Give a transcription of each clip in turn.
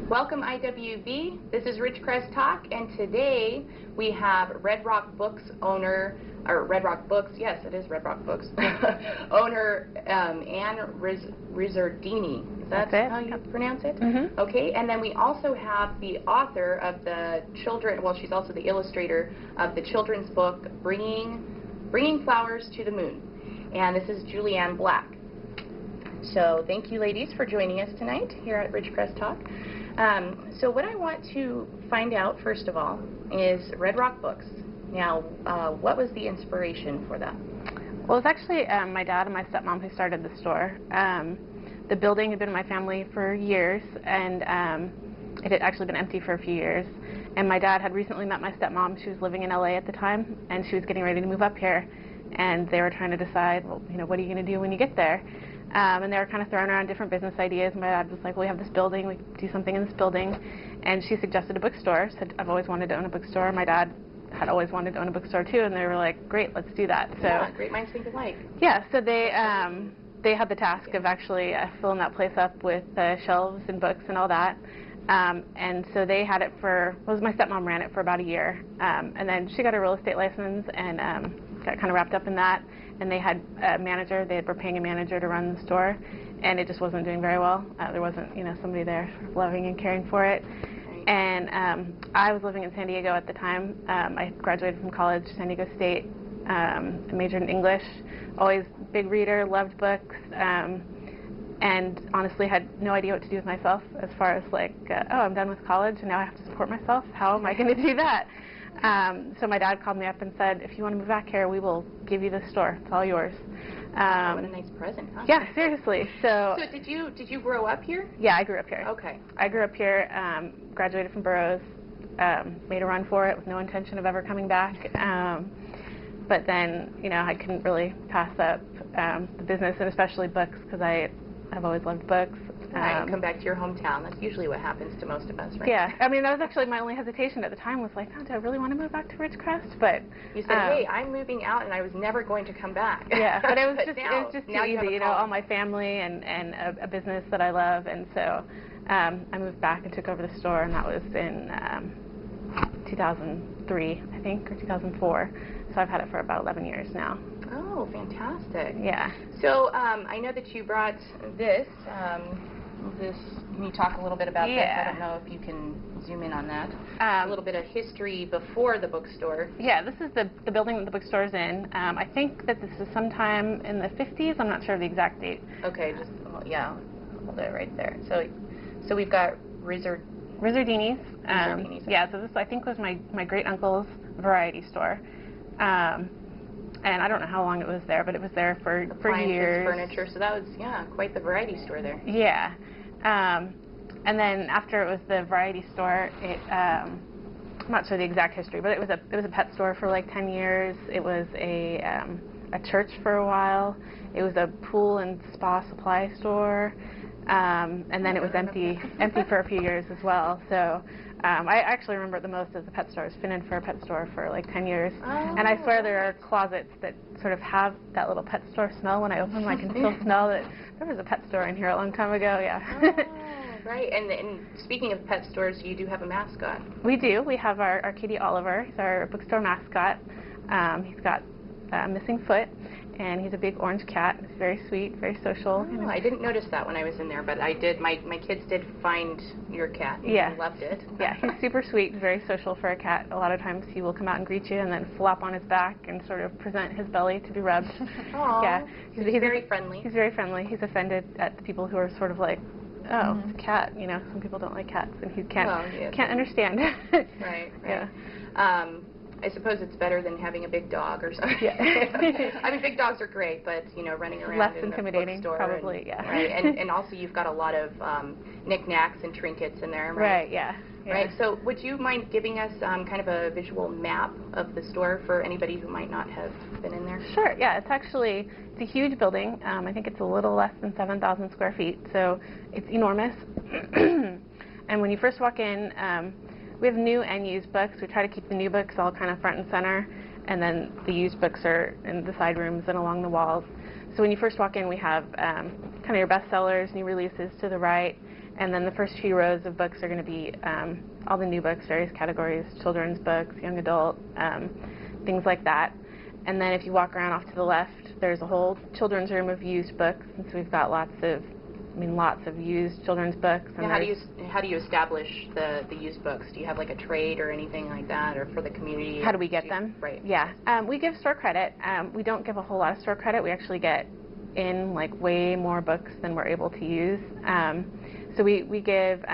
Welcome IWV, this is Ridgecrest Talk, and today we have Red Rock Books owner, or Red Rock Books, yes it is Red Rock Books, owner Ann Rizzardini. Is that how you pronounce it? Mm-hmm. Okay, and then we also have the author of the children, well she's also the illustrator of the children's book, Bringing Flowers to the Moon, and this is Julianne Black. So thank you ladies for joining us tonight here at Ridgecrest Talk. So what I want to find out first of all is Red Rock Books. Now, what was the inspiration for that? Well, it was actually my dad and my stepmom who started the store. The building had been in my family for years, and it had actually been empty for a few years. And my dad had recently met my stepmom. She was living in LA at the time, and she was getting ready to move up here. And they were trying to decide, well, you know, what are you going to do when you get there? And they were kind of throwing around different business ideas. My dad was like, well, we have this building, we could do something in this building. And she suggested a bookstore, said, I've always wanted to own a bookstore. My dad had always wanted to own a bookstore too, and they were like, great, let's do that. So yeah, great minds think alike. Yeah, so they had the task of actually filling that place up with shelves and books and all that. And so they had it for, well, my stepmom ran it for about a year. And then she got a real estate license and got kind of wrapped up in that. And they had a manager, they were paying a manager to run the store, and it just wasn't doing very well. There wasn't, you know, somebody there loving and caring for it. And I was living in San Diego at the time. I graduated from college, San Diego State, majored in English, always big reader, loved books, and honestly had no idea what to do with myself as far as like, oh, I'm done with college and now I have to support myself. How am I going to do that? So my dad called me up and said, if you want to move back here, we will give you the store. It's all yours. What a nice present, huh? Yeah, seriously. So did you grow up here? Yeah, I grew up here. Okay. I grew up here, graduated from Burroughs, made a run for it with no intention of ever coming back. But then, you know, I couldn't really pass up the business, and especially books, because I've always loved books. Right, come back to your hometown. That's usually what happens to most of us, right? Yeah, I mean, that was actually my only hesitation at the time, was like, oh, do I really want to move back to Ridgecrest? But you said, hey, I'm moving out, and I was never going to come back. Yeah, but it was just too easy, you know, all my family and a business that I love, and so I moved back and took over the store, and that was in 2003, I think, or 2004. So I've had it for about 11 years now. Oh, fantastic. Yeah. So I know that you brought this. Can you talk a little bit about this? I don't know if you can zoom in on that. A little bit of history before the bookstore. Yeah, this is the building that the bookstore is in. I think that this is sometime in the 50s. I'm not sure of the exact date. Okay, just, yeah, hold it right there. So we've got Rizzardini's. Yeah, so this I think was my great uncle's variety store. And I don't know how long it was there, but it was there for years. Furniture, so that was, yeah, quite the variety store there. Yeah. And then after it was the variety store, I'm not sure the exact history, but it was a pet store for like 10 years. It was a church for a while. It was a pool and spa supply store. And then it was empty for a few years as well. So I actually remember it the most as the pet store. I was been in for a pet store for like 10 years. Oh. And I swear there are closets that sort of have that little pet store smell. When I open them, I can still smell that there was a pet store in here a long time ago. Yeah. Oh, right. And speaking of pet stores, you do have a mascot. We do. We have our kitty Oliver. He's our bookstore mascot. He's got a missing foot. And he's a big orange cat. He's very sweet, very social. Oh, I didn't notice that when I was in there, but I did. My kids did find your cat. Yeah. And loved it. Yeah, he's super sweet, very social for a cat. A lot of times he will come out and greet you and then flop on his back and sort of present his belly to be rubbed. Aww. Yeah. He's very friendly. He's very friendly. He's offended at the people who are sort of like, oh, it's a cat. You know, some people don't like cats, and he can't understand. Right. Yeah. I suppose it's better than having a big dog or something. Yeah. I mean, big dogs are great, but, you know, running around less in intimidating, a bookstore. probably, and, yeah. Right, and also you've got a lot of knickknacks and trinkets in there, right? Right, yeah. Right, so would you mind giving us kind of a visual map of the store for anybody who might not have been in there? Sure, yeah, it's a huge building. I think it's a little less than 7,000 square feet, so it's enormous. And when you first walk in, we have new and used books. We try to keep the new books all kind of front and center, and then the used books are in the side rooms and along the walls. So when you first walk in, we have kind of your bestsellers, new releases to the right, And then the first few rows of books are going to be all the new books, various categories, children's books, young adult, things like that. And then if you walk around off to the left, there's a whole children's room of used books. And so we've got lots of used children's books. And now how do you establish the used books? Do you have like a trade or anything like that, or for the community? How do we get them? Right. Yeah. We give store credit. We don't give a whole lot of store credit. We actually get in like way more books than we're able to use. So we give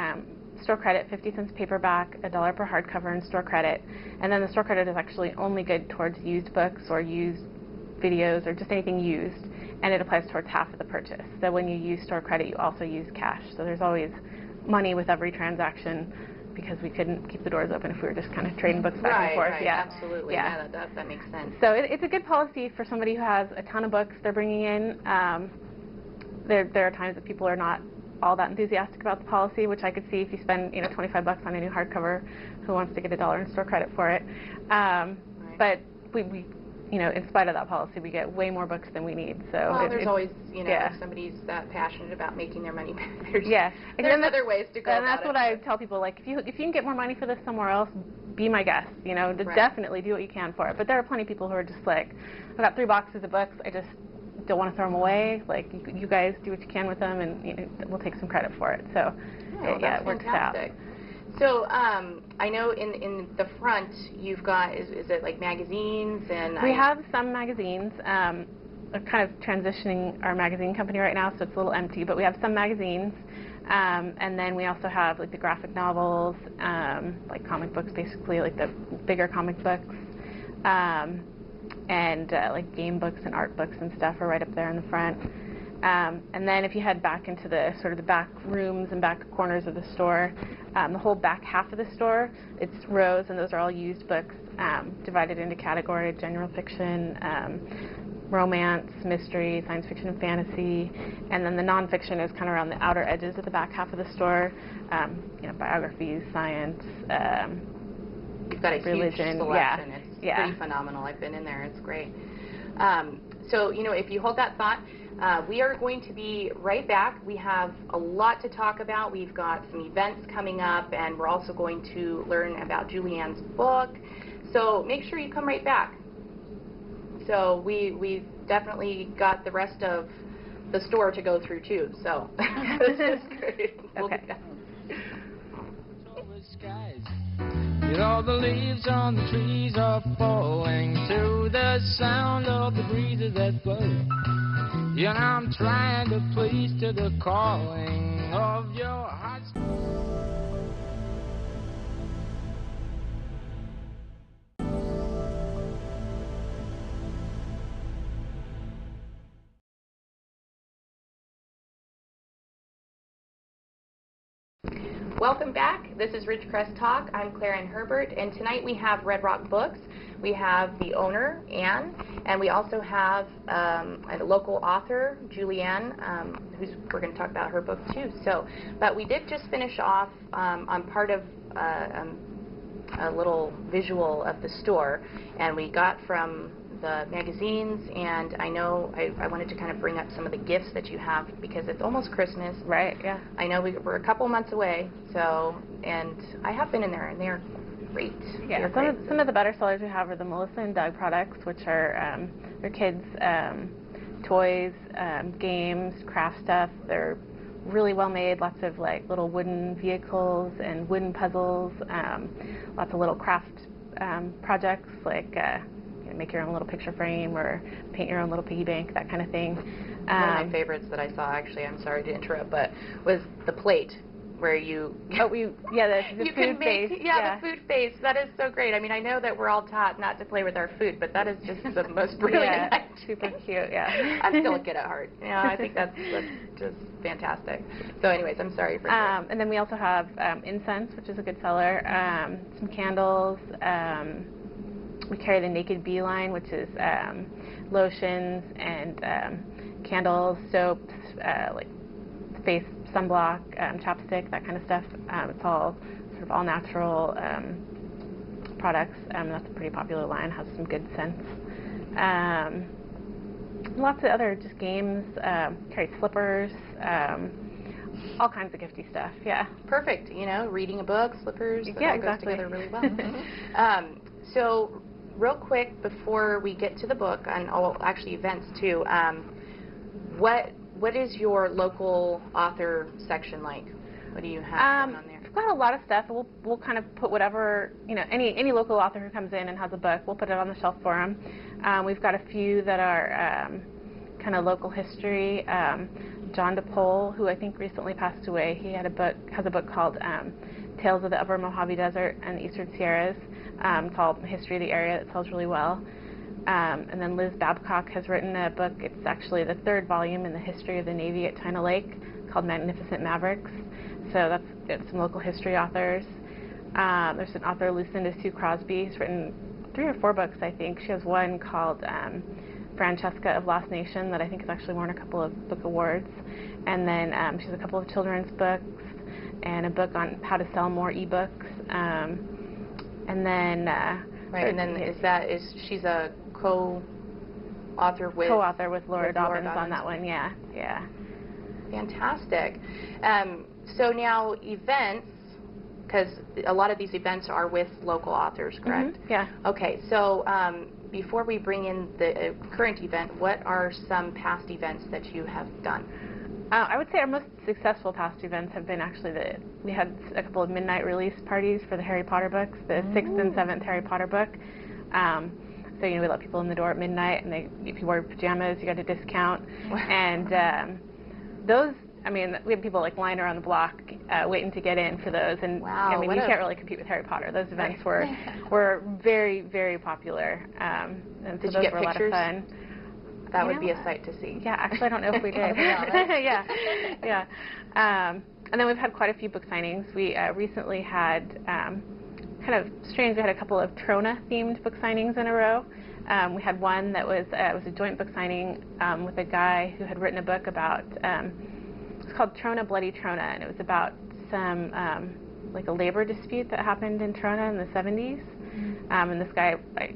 store credit, 50 cents paperback, $1 per hardcover in store credit. And then the store credit is actually only good towards used books or used videos or just anything used. And it applies towards half of the purchase. So when you use store credit, you also use cash. So there's always money with every transaction because we couldn't keep the doors open if we were just kind of trading books back and forth. Right, yeah, absolutely. Yeah, that makes sense. So it's a good policy for somebody who has a ton of books they're bringing in. There are times that people are not all that enthusiastic about the policy, which I could see if you spend $25 on a new hardcover, who wants to get $1 in store credit for it? Right. But we in spite of that policy, we get way more books than we need. So well, there's always, yeah. if somebody's that passionate about making their money back, there's other ways to go. And that's what I tell people. Like, if you can get more money for this somewhere else, be my guest. Right. Definitely do what you can for it. But there are plenty of people who are just like, I've got 3 boxes of books. I just don't want to throw them away. Like, you guys do what you can with them, and we'll take some credit for it. So that's it works fantastic. out. So I know in the front you've got, is it like magazines? And we have some magazines. We're kind of transitioning our magazine company right now, so it's a little empty, but we have some magazines. And then we also have like the graphic novels, like comic books, basically like the bigger comic books, and like game books and art books and stuff are right up there in the front. And then if you head back into the sort of the back rooms and back corners of the store, the whole back half of the store, it's rows, and those are all used books divided into categories: general fiction, romance, mystery, science fiction, and fantasy. And then the nonfiction is kind of around the outer edges of the back half of the store, biographies, science, You've got a religion. Huge selection. It's pretty phenomenal. I've been in there. It's great. So, if you hold that thought, we are going to be right back. We have a lot to talk about. We've got some events coming up, and we're also going to learn about Julianne's book. So make sure you come right back. So we've definitely got the rest of the store to go through too. So this is great. Okay. All the leaves on the trees are falling to the sound of the breezes that blow. And I'm trying to please to the calling of your heart. Welcome back. This is Ridgecrest Talk. I'm ClairAnn Herbert, and tonight we have Red Rock Books. We have the owner, Ann, and we also have a local author, Julianne, we're going to talk about her book too. But we did just finish off on part of a little visual of the store, and we got from the magazines, and I know I wanted to kind of bring up some of the gifts that you have because it's almost Christmas. Right, yeah. I know we're a couple months away, and I have been in there, and they're great. Yeah, some of the better sellers we have are the Melissa and Doug products, which are their kids' toys, games, craft stuff. They're really well made, lots of like little wooden vehicles and wooden puzzles, lots of little craft projects like make your own little picture frame or paint your own little piggy bank, that kind of thing. One of my favorites that I saw, actually, I'm sorry to interrupt, but was the plate where you... the food face. Yeah, the food face. That is so great. I mean, I know that we're all taught not to play with our food, but that is just the most brilliant idea. Super cute, yeah. I'm still a kid at heart. I think that's just fantastic. So anyways, I'm sorry for that. And then we also have incense, which is a good seller, some candles. We carry the Naked Bee line, which is lotions and candles, soaps, like face sunblock, chapstick, that kind of stuff. It's all sort of all natural products. That's a pretty popular line, has some good scents. Lots of other just games, carry slippers, all kinds of gifty stuff, yeah. Perfect. You know, reading a book, slippers, that Yeah, all exactly. goes together really well. So, real quick, before we get to the book, and actually events too, what is your local author section like? What do you have going on there? We've got a lot of stuff. We'll kind of put whatever, you know, any local author who comes in and has a book, we'll put it on the shelf for them. We've got a few that are kind of local history. John DePole, who I think recently passed away, he has a book called Tales of the Upper Mojave Desert and the Eastern Sierras. It's all history of the area. It sells really well. And then Liz Babcock has written a book. It's actually the 3rd volume in the history of the Navy at China Lake, called Magnificent Mavericks. So that's some local history authors. There's an author, Lucinda Sue Crosby, who's written 3 or 4 books, I think. She has one called Francesca of Lost Nation that I think has actually won a couple of book awards. And then she has a couple of children's books and a book on how to sell more ebooks. And then right, and then she's a co-author with Laura Dobbins on that one, yeah. Fantastic. So now events, because a lot of these events are with local authors, correct? Mm-hmm. Yeah. Okay, so before we bring in the current event, what are some past events that you have done? I would say our most successful past events have been actually we had a couple of midnight release parties for the Harry Potter books, the 6th and 7th Harry Potter book. So, you know, we let people in the door at midnight, and if you wore pajamas, you got a discount. Wow. And those, I mean, we had people like lying around the block waiting to get in for those. And wow, I mean, you can't really compete with Harry Potter. Those events were very, very popular. And so Did you those get were a lot of pictures? fun. That would be a sight to see. Yeah, actually, I don't know if we did. Yeah. And then we've had quite a few book signings. We recently had, kind of strange, we had a couple of Trona-themed book signings in a row. We had one that was a joint book signing with a guy who had written a book about, it's called Trona, Bloody Trona, and it was about some, like a labor dispute that happened in Trona in the 70s. And this guy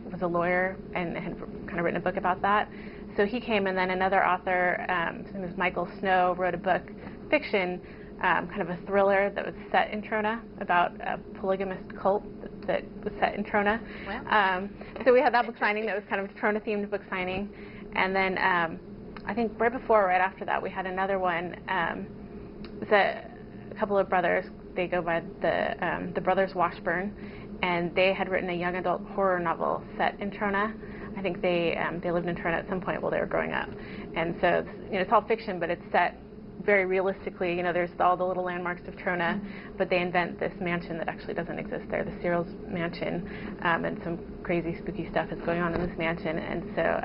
was a lawyer and had kind of written a book about that. So he came, and then another author, his name is Michael Snow, wrote a book, fiction, kind of a thriller that was set in Trona about a polygamist cult that was set in Trona. Wow. So we had that book signing that was kind of a Trona-themed book signing. And then I think right after that, we had another one. It was a couple of brothers. They go by the Brothers Washburn, and they had written a young adult horror novel set in Trona. I think they lived in Trona at some point while they were growing up. And so, you know, it's all fiction, but it's set very realistically. You know, there's all the little landmarks of Trona, but they invent this mansion that actually doesn't exist there, the Searles Mansion, and some crazy spooky stuff is going on in this mansion. And so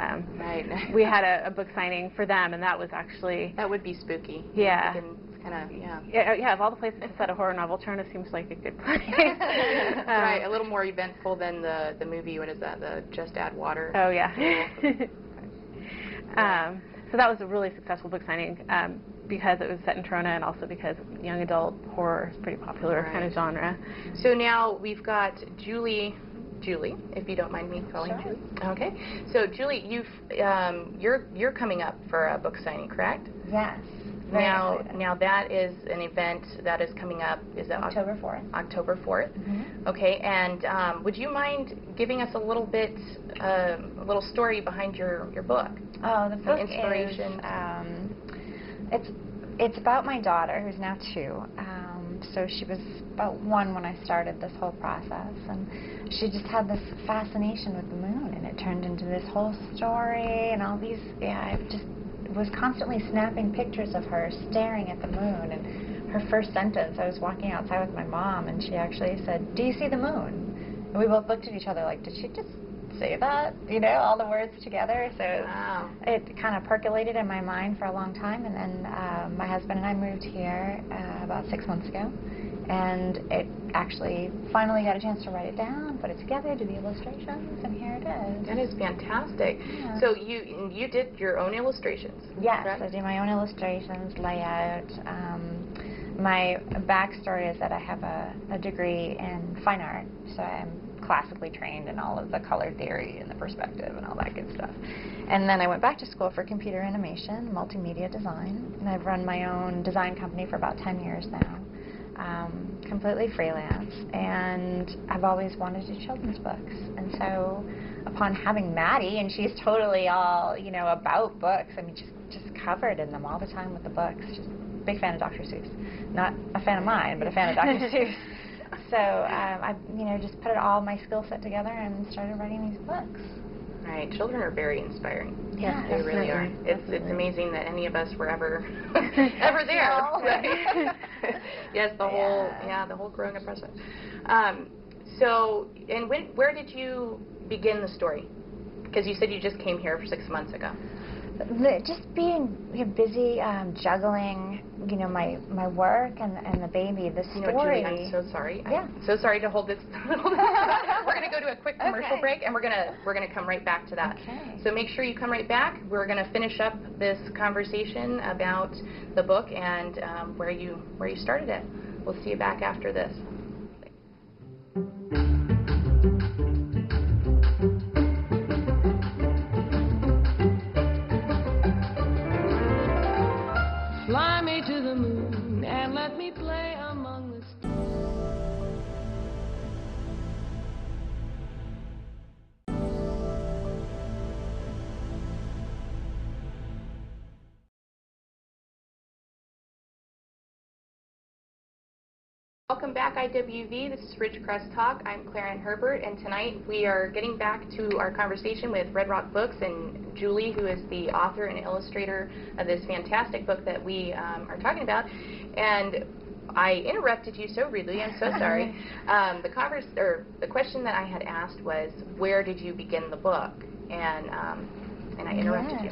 we had a book signing for them, and that was actually... That would be spooky. Yeah. Yeah, of all the places to set a horror novel, Trona seems like a good place. Right, a little more eventful than the movie. What is that? The Just Add Water. Oh yeah. So that was a really successful book signing because it was set in Trona, and also because young adult horror is a pretty popular kind of genre. So now we've got Julie, if you don't mind me calling Julie. Okay. So Julie, you're coming up for a book signing, correct? Yes. Now that is an event that is coming up. Is that October 4th? October 4th. Mm-hmm. Okay. And would you mind giving us a little bit, a little story behind your book? Oh, the book inspiration. It's about my daughter, who's now 2. So she was about 1 when I started this whole process, and she just had this fascination with the moon, and it turned into this whole story and all these. I just was constantly snapping pictures of her staring at the moon, and her first sentence, I was walking outside with my mom, and she actually said, "Do you see the moon?" And we both looked at each other like, did she just say that? You know, all the words together. So it kind of percolated in my mind for a long time, and then my husband and I moved here about 6 months ago, and it actually finally got a chance to write it down, put it together, do the illustrations, and here it is. That is fantastic. Yeah. So you did your own illustrations? Yes, correct? I do my own illustrations, layout. My backstory is that I have a degree in fine art, so I'm classically trained in all of the color theory and the perspective and all that good stuff. And then I went back to school for computer animation, multimedia design, and I've run my own design company for about 10 years now. Completely freelance, and I've always wanted to do children's books. And so upon having Maddie, and she's totally all, you know, about books, I mean, just covered in them all the time with the books. She's a big fan of Dr. Seuss. Not a fan of mine, but a fan of Dr. Seuss. So I, you know, just put all my skill set together and started writing these books. Right, children are very inspiring. Yeah, they really are. It's amazing that any of us were ever ever there. Right? Yes, the whole growing up process. So, and where did you begin the story? Because you said you just came here 6 months ago. Just being busy, juggling, you know, my work and the baby, the story. You know, Julie, I'm so sorry. Yeah. I'm so sorry to hold this. We're going to go to a quick commercial break, and we're going to come right back to that. Okay. So make sure you come right back. We're going to finish up this conversation about the book and where you started it. We'll see you back after this. Fly me to the moon and let me play among the stars. Welcome back, IWV. This is Ridgecrest Talk. I'm ClairAnn Herbert, and tonight we are getting back to our conversation with Red Rock Books and Julie, who is the author and illustrator of this fantastic book that we are talking about. And I interrupted you so rudely. I'm so sorry. The question that I had asked was, where did you begin the book? And I interrupted you.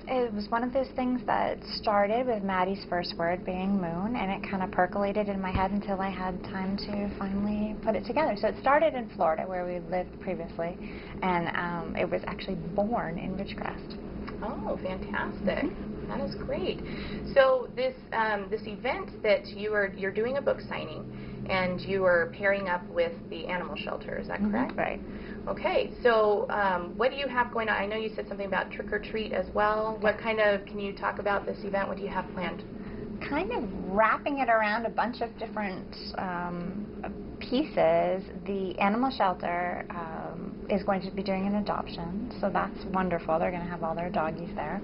It was one of those things that started with Maddie's first word being moon, and it kind of percolated in my head until I had time to finally put it together. So it started in Florida, where we lived previously, and it was actually born in Ridgecrest. Oh, fantastic. Mm-hmm. That is great. So this event that you're doing a book signing, and you are pairing up with the animal shelter, is that correct? Mm-hmm. Right. Okay, so what do you have going on? I know you said something about trick or treat as well. What kind of, can you talk about this event? What do you have planned? Kind of wrapping it around a bunch of different pieces. The animal shelter is going to be doing an adoption, so that's wonderful. They're going to have all their doggies there.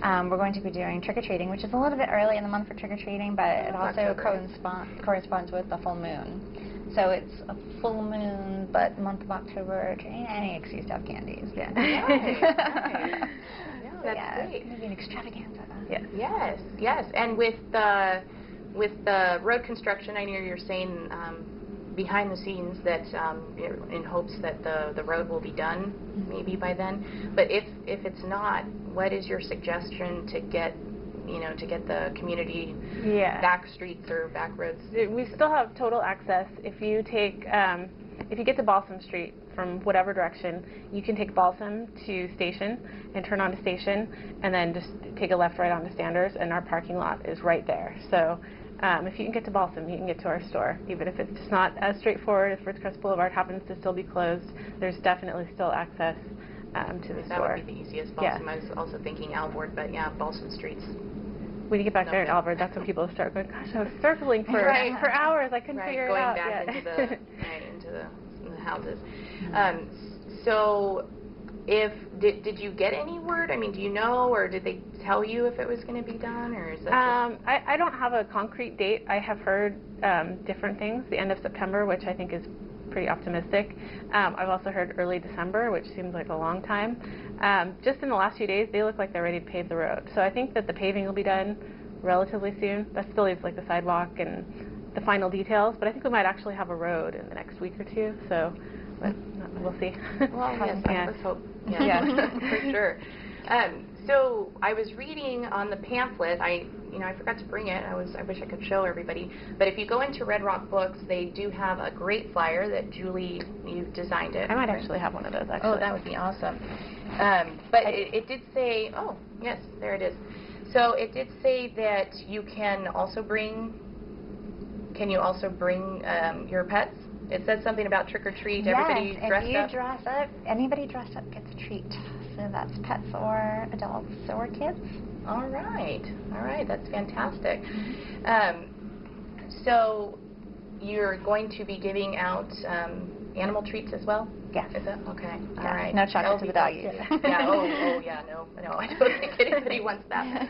We're going to be doing trick-or-treating, which is a little bit early in the month for trick-or-treating, but it also corresponds with the full moon. So it's a full moon, but month of October, any excuse to have candies. Yeah. Right. That's great. Maybe an extravaganza. Yes. And with the road construction, I know you're saying behind the scenes that in hopes that the road will be done maybe by then. But if it's not, what is your suggestion to get the community back streets or back roads? We still have total access. If you get to Balsam Street from whatever direction, you can take Balsam to Station and turn onto Station, and then just take a left right onto Standers, and our parking lot is right there. So if you can get to Balsam, you can get to our store. Even if it's just not as straightforward, if Ridgecrest Boulevard happens to still be closed, there's definitely still access to the store. That would be the easiest. Balsam. I was also thinking Alvord, but yeah, Balsam Streets. When you get back there in Alvord, that's when people start going, gosh, I was circling for hours. I couldn't figure it out. Going back into the houses. So did you get any word? I mean, do you know, or did they tell you if it was going to be done, or is that I don't have a concrete date. I have heard different things, the end of September, which I think is pretty optimistic. I've also heard early December, which seems like a long time. Just in the last few days, they look like they're ready to pave the road. So I think that the paving will be done relatively soon. That still leaves like the sidewalk and the final details, but I think we might actually have a road in the next week or two. So but we'll see. Well, yes, let's hope. Yeah, for sure. So I was reading on the pamphlet. I forgot to bring it. I wish I could show everybody. But if you go into Red Rock Books, they do have a great flyer that Julie, you've designed it. I might actually have one of those. Actually. Oh, that would be awesome. But it did say, oh yes, there it is. So it did say that you can also bring. Can you also bring your pets? It says something about trick or treat. Yes, Everybody dressed if you up. dress up, anybody dressed up gets a treat. So that's pets or adults or kids. All right. All right. That's fantastic. Mm-hmm. So you're going to be giving out animal treats as well? Yes. Is that okay? All Yeah. right. No chocolate to the doggies. Yeah. Oh, yeah. No. I don't think anybody wants that.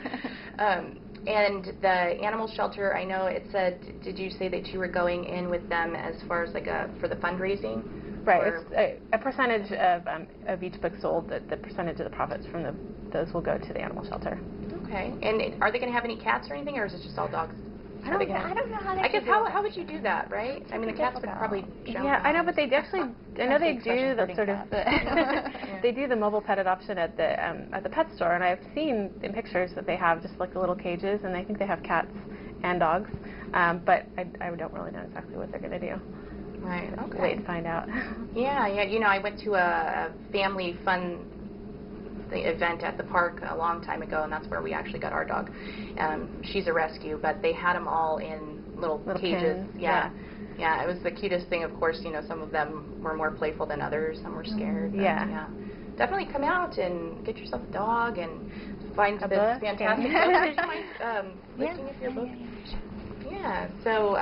And the animal shelter, I know it said. Did you say that you were going in with them as far as like for the fundraising? Right. Or It's a percentage of each book sold. The percentage of the profits from those will go to the animal shelter. Okay. And are they going to have any cats or anything, or is it just all dogs? I don't know how they I guess do how would you do that, right? I mean, the cats would probably jump. Yeah, I know, but they actually, I know they do the sort of, Yeah. they do the mobile pet adoption at the pet store, and I've seen in pictures that they have just like the little cages, and I think they have cats and dogs, but I don't really know exactly what they're going to do. Right. Okay. Wait and find out. Yeah. You know, I went to a family fun event at the park a long time ago, and that's where we actually got our dog. She's a rescue, but they had them all in little cages. Pins. Yeah. Yeah, it was the cutest thing. Of course, you know, some of them were more playful than others. Some were scared. But, yeah. Definitely come out and get yourself a dog and find this book. fantastic book. Would you mind listing of your book? Yeah. So,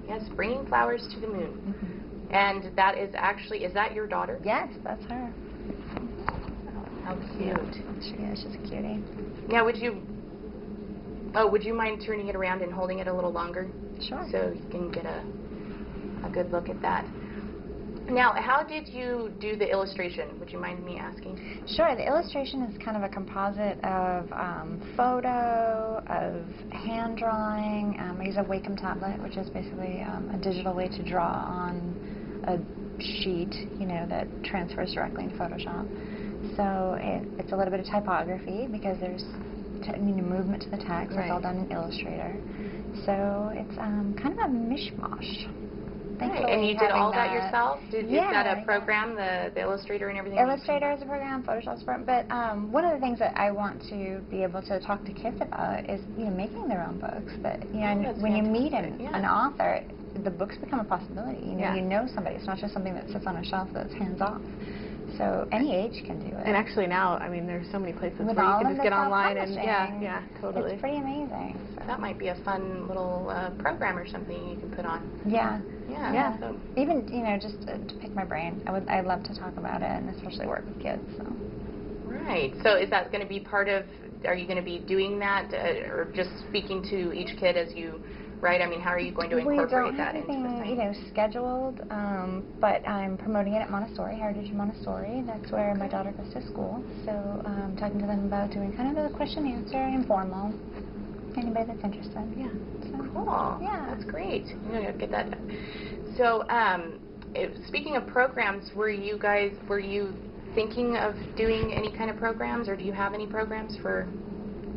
yes, Bringing Flowers to the Moon. Mm-hmm. And that is actually, is that your daughter? Yes, that's her. How cute. Yeah, she's a cutie. Now, would you mind turning it around and holding it a little longer? Sure. So you can get a good look at that. Now, how did you do the illustration? Would you mind me asking? Sure. The illustration is kind of a composite of photo, of hand drawing. I use a Wacom tablet, which is basically a digital way to draw on a sheet, you know, that transfers directly into Photoshop. So it's a little bit of typography because there's movement to the text. Right. It's all done in Illustrator. So it's kind of a mishmash. Right. And you did all that yourself? Is that a program, the Illustrator and everything? Illustrator is a program, Photoshop's a program. But one of the things that I want to be able to talk to kids about is, you know, making their own books. But you know, when you meet an author, the books become a possibility. You know, you know somebody. It's not just something that sits on a shelf that's hands off. So any age can do it. And actually now, I mean, there's so many places With where you all can of just the get online and self-publishing, totally. It's pretty amazing. So that might be a fun little program or something you can put on. Yeah. Yeah. So even, you know, just to pick my brain, I'd love to talk about it, and especially work with kids. So. Right. So is that going to be part of? Are you going to be doing that, or just speaking to each kid as you? Right? I mean, how are you going to incorporate that into the thing? We don't have anything, you know, scheduled, but I'm promoting it at Montessori, Heritage Montessori. That's where my daughter goes to school. So I'm talking to them about doing kind of a question answer, informal. Anybody that's interested. Yeah. So, cool. Yeah. That's great. You know, get that. So, speaking of programs, were you thinking of doing any kind of programs, or do you have any programs for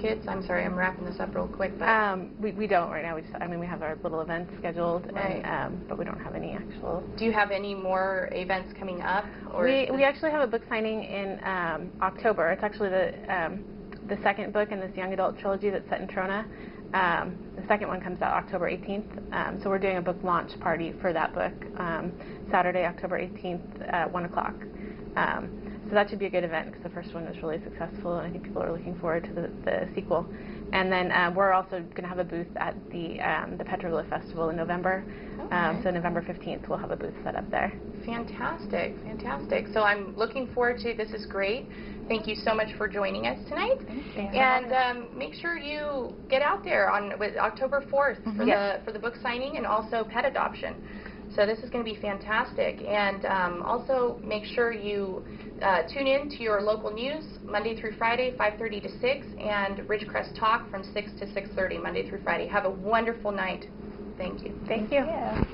kids? I'm sorry, I'm wrapping this up real quick. But we don't right now. We have our little events scheduled, right. and, but we don't have any actual. Do you have any more events coming up? Or we actually have a book signing in October. It's actually the second book in this young adult trilogy that's set in Trona. The second one comes out October 18th. So we're doing a book launch party for that book Saturday, October 18th at 1 o'clock. So that should be a good event because the first one was really successful, and I think people are looking forward to the sequel. And then we're also going to have a booth at the Petroglyph Festival in November. Okay. So November 15th, we'll have a booth set up there. Fantastic, fantastic. So I'm looking forward to this. Is great. Thank you so much for joining us tonight. And make sure you get out there on October 4th for the book signing and also pet adoption. So this is going to be fantastic. And also make sure you tune in to your local news Monday through Friday, 5:30 to 6, and Ridgecrest Talk from 6 to 6:30, Monday through Friday. Have a wonderful night. Thank you. Thank you. Yeah.